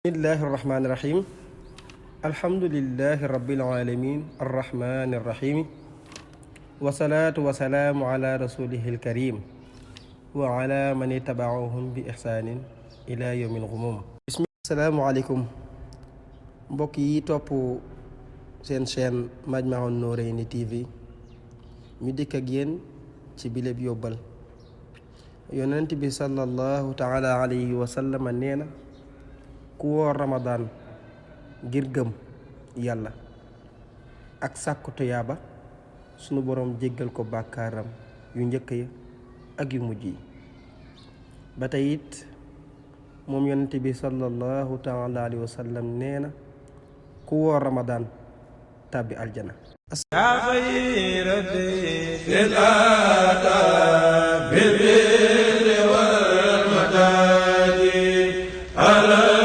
bismillahi irrahmani irrahim alhamdulilahi rabilalamin arrahmani irrahimi wasalaatu wasalaamu ala rasulihi ilkarim wa ala man itabaahum bi ixsaanin ila yawmi lxumum bismillah asalaamualeykum mbokk yi topp seen chaîne Majmahun Nurayni TV ñu dikk ak yéen ci bileb yóbbal yonent bi sallallahu taala alayhi wa sallam nee na ku woor ramadaan ngir gëm yàlla ak sàkku tuyaaba sunu boroom jéggal ko bàkkaaram yu njëkk ya ak yu mujj yi ba tey it moom yonent bi sallallahu taala alayhi wa sallam nee na ku woor ramadaan tàbbi aljana ala